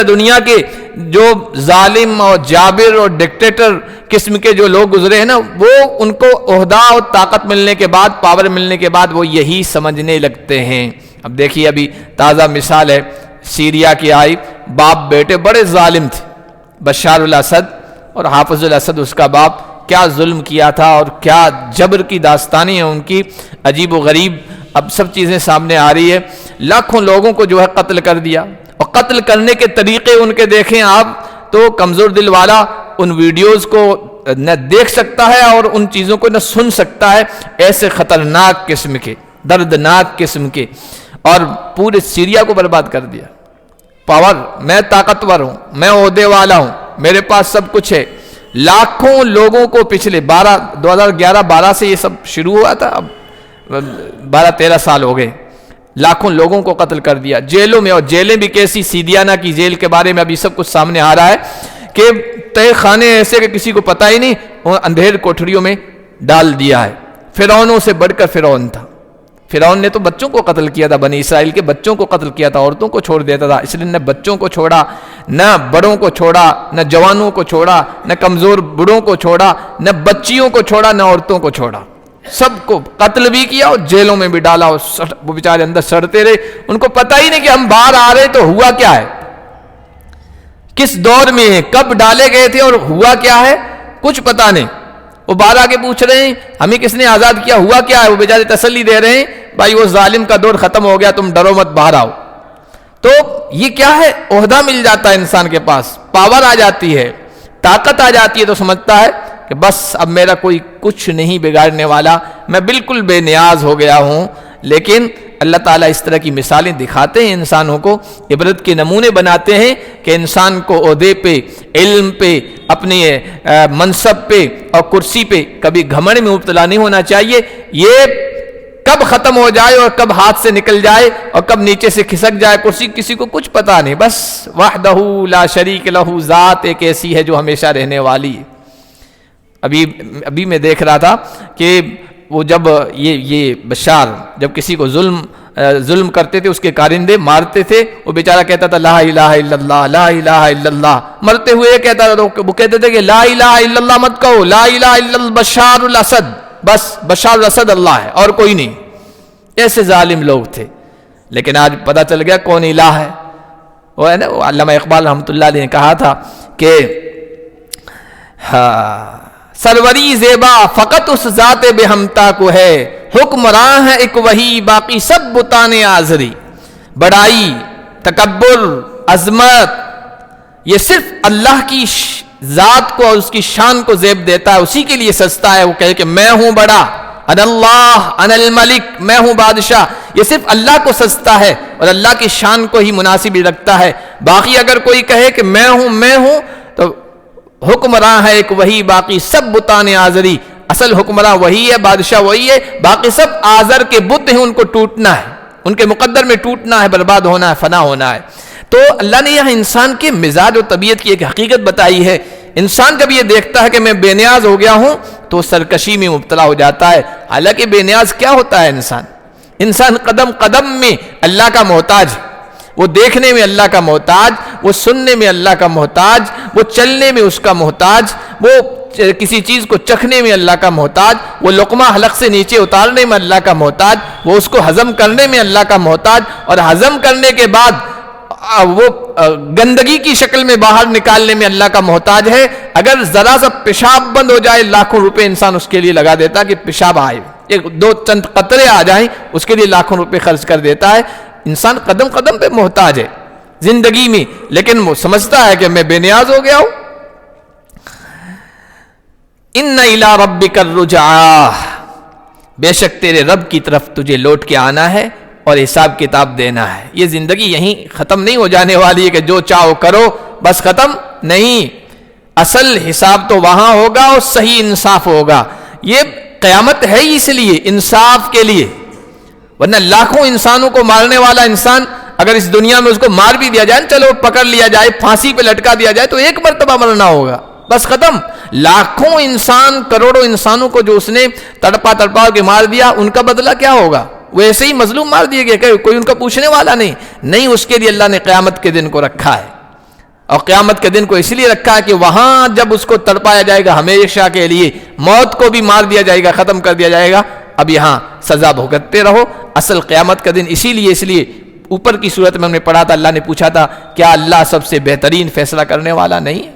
دنیا کے جو ظالم اور جابر اور ڈکٹیٹر قسم کے جو لوگ گزرے ہیں نا، وہ ان کو عہدہ اور طاقت ملنے کے بعد، پاور ملنے کے بعد وہ یہی سمجھنے لگتے ہیں۔ اب دیکھیے ابھی تازہ مثال ہے سیریا کی آئی، باپ بیٹے بڑے ظالم تھے، بشار الاسد اور حافظ الاسد اس کا باپ، کیا ظلم کیا تھا اور کیا جبر کی داستانیں ہیں ان کی، عجیب و غریب۔ اب سب چیزیں سامنے آ رہی ہے، لاکھوں لوگوں کو جو ہے قتل کر دیا، اور قتل کرنے کے طریقے ان کے دیکھیں آپ تو کمزور دل والا ان ویڈیوز کو نہ دیکھ سکتا ہے اور ان چیزوں کو نہ سن سکتا ہے، ایسے خطرناک قسم کے، دردناک قسم کے، اور پورے سیریا کو برباد کر دیا۔ پاور، میں طاقتور ہوں، میں عہدے والا ہوں، میرے پاس سب کچھ ہے، لاکھوں لوگوں کو پچھلے 2011-12 سے یہ سب شروع ہوا تھا، اب 12-13 سال ہو گئے، لاکھوں لوگوں کو قتل کر دیا جیلوں میں، اور جیلیں بھی کیسی، سیدیانہ کی جیل کے بارے میں ابھی سب کچھ سامنے آ رہا ہے کہ تہ خانے ایسے کہ کسی کو پتہ ہی نہیں، اندھیر کوٹھریوں میں ڈال دیا ہے۔ فرعونوں سے بڑھ کر فرعون تھا، فرعون نے تو بچوں کو قتل کیا تھا، بنی اسرائیل کے بچوں کو قتل کیا تھا، عورتوں کو چھوڑ دیتا تھا، اس لیے نہ بچوں کو چھوڑا، نہ بڑوں کو چھوڑا، نہ جوانوں کو چھوڑا، نہ کمزور بڑوں کو چھوڑا، نہ بچیوں کو چھوڑا، نہ عورتوں کو چھوڑا، سب کو قتل بھی کیا اور جیلوں میں بھی ڈالا، اور وہ بیچارے اندر سڑتے رہے، ان کو پتہ ہی نہیں کہ ہم باہر آ رہے تو ہوا کیا ہے، کس دور میں ہے، کب ڈالے گئے تھے اور ہوا کیا ہے، کچھ پتہ نہیں۔ وہ باہر آ کے پوچھ رہے ہیں ہمیں کس نے آزاد کیا، ہوا کیا ہے، وہ بیچارے تسلی دے رہے ہیں بھائی وہ ظالم کا دور ختم ہو گیا، تم ڈرو مت، باہر آؤ۔ تو یہ کیا ہے، عہدہ مل جاتا ہے انسان کے پاس، پاور آ جاتی ہے، طاقت آ جاتی ہے، تو سمجھتا ہے کہ بس اب میرا کوئی کچھ نہیں بگاڑنے والا، میں بالکل بے نیاز ہو گیا ہوں۔ لیکن اللہ تعالیٰ اس طرح کی مثالیں دکھاتے ہیں انسانوں کو، عبرت کے نمونے بناتے ہیں کہ انسان کو عہدے پہ، علم پہ، اپنے منصب پہ اور کرسی پہ کبھی گھمنڈ میں مبتلا نہیں ہونا چاہیے۔ یہ کب ختم ہو جائے اور کب ہاتھ سے نکل جائے اور کب نیچے سے کھسک جائے کرسی، کسی کو کچھ پتہ نہیں۔ بس وحدہ لا شریک لہ، ذات ایک ایسی ہے جو ہمیشہ رہنے والی ہے۔ ابھی میں دیکھ رہا تھا کہ وہ جب یہ بشار جب کسی کو ظلم کرتے تھے، اس کے کارندے مارتے تھے، وہ بیچارہ کہتا تھا لا الہ الا اللہ، لا الہ الا اللہ، مرتے ہوئے کہتا تھا، وہ کہتے تھے کہ لا الہ الا اللہ مت کہو، لا الہ الا اللہ بشار الاسد، بس بشار الاسد اللہ ہے اور کوئی نہیں۔ ایسے ظالم لوگ تھے، لیکن آج پتہ چل گیا کون الہ ہے، وہ ہے نا، علامہ اقبال رحمۃ اللہ علیہ نے کہا تھا کہ سروری زیبا فقط اس ذات بے ہمتا کو ہے، حکمراں ہے ایک وہی باقی سب بتان آزری۔ بڑائی، تکبر، عظمت یہ صرف اللہ کی ذات کو اور اس کی شان کو زیب دیتا ہے، اسی کے لیے سجتا ہے۔ وہ کہے کہ میں ہوں بڑا، انا اللہ انا الملک، میں ہوں بادشاہ، یہ صرف اللہ کو سجتا ہے اور اللہ کی شان کو ہی مناسب رکھتا ہے۔ باقی اگر کوئی کہے کہ میں ہوں تو حکمراں ہے ایک وہی باقی سب بتان آزری، اصل حکمراں وہی ہے، بادشاہ وہی ہے، باقی سب آزر کے بت ہیں، ان کو ٹوٹنا ہے، ان کے مقدر میں ٹوٹنا ہے، برباد ہونا ہے، فنا ہونا ہے۔ تو اللہ نے یہاں انسان کے مزاج و طبیعت کی ایک حقیقت بتائی ہے۔ انسان جب یہ دیکھتا ہے کہ میں بے نیاز ہو گیا ہوں تو سرکشی میں مبتلا ہو جاتا ہے۔ حالانکہ بے نیاز کیا ہوتا ہے انسان قدم قدم میں اللہ کا محتاج، وہ دیکھنے میں اللہ کا محتاج، وہ سننے میں اللہ کا محتاج، وہ چلنے میں اس کا محتاج، وہ کسی چیز کو چکھنے میں اللہ کا محتاج، وہ لقمہ حلق سے نیچے اتارنے میں اللہ کا محتاج، وہ اس کو ہضم کرنے میں اللہ کا محتاج، اور ہضم کرنے کے بعد وہ گندگی کی شکل میں باہر نکالنے میں اللہ کا محتاج ہے۔ اگر ذرا سا پیشاب بند ہو جائے، لاکھوں روپے انسان اس کے لیے لگا دیتا کہ پیشاب آئے، ایک دو چند قطرے آ جائیں، اس کے لیے لاکھوں روپے خرچ کر دیتا ہے۔ انسان قدم قدم پہ محتاج ہے زندگی میں، لیکن وہ سمجھتا ہے کہ میں بے نیاز ہو گیا ہوں۔ ان الی ربک الرجعی، بے شک تیرے رب کی طرف تجھے لوٹ کے آنا ہے اور حساب کتاب دینا ہے۔ یہ زندگی یہیں ختم نہیں ہو جانے والی ہے کہ جو چاہو کرو بس ختم نہیں، اصل حساب تو وہاں ہوگا اور صحیح انصاف ہوگا۔ یہ قیامت ہے ہی اس لیے، انصاف کے لیے، ورنہ لاکھوں انسانوں کو مارنے والا انسان اگر اس دنیا میں اس کو مار بھی دیا جائے، چلو پکڑ لیا جائے، پھانسی پہ لٹکا دیا جائے، تو ایک مرتبہ مرنا ہوگا، بس ختم۔ لاکھوں انسان، کروڑوں انسانوں کو جو اس نے تڑپا کے مار دیا، ان کا بدلہ کیا ہوگا؟ وہ ایسے ہی مظلوم مار دیے گئے، کوئی ان کا پوچھنے والا نہیں، اس کے لیے اللہ نے قیامت کے دن کو رکھا ہے۔ اور قیامت کے دن کو اس لیے رکھا ہے کہ وہاں جب اس کو تڑپایا جائے گا ہمیشہ کے لیے، موت کو بھی مار دیا جائے گا، ختم کر دیا جائے گا، اب یہاں سزا بھگتتے رہو۔ اصل قیامت کا دن اسی لیے اوپر کی صورت میں ہم نے پڑھا تھا، اللہ نے پوچھا تھا کیا اللہ سب سے بہترین فیصلہ کرنے والا نہیں ہے؟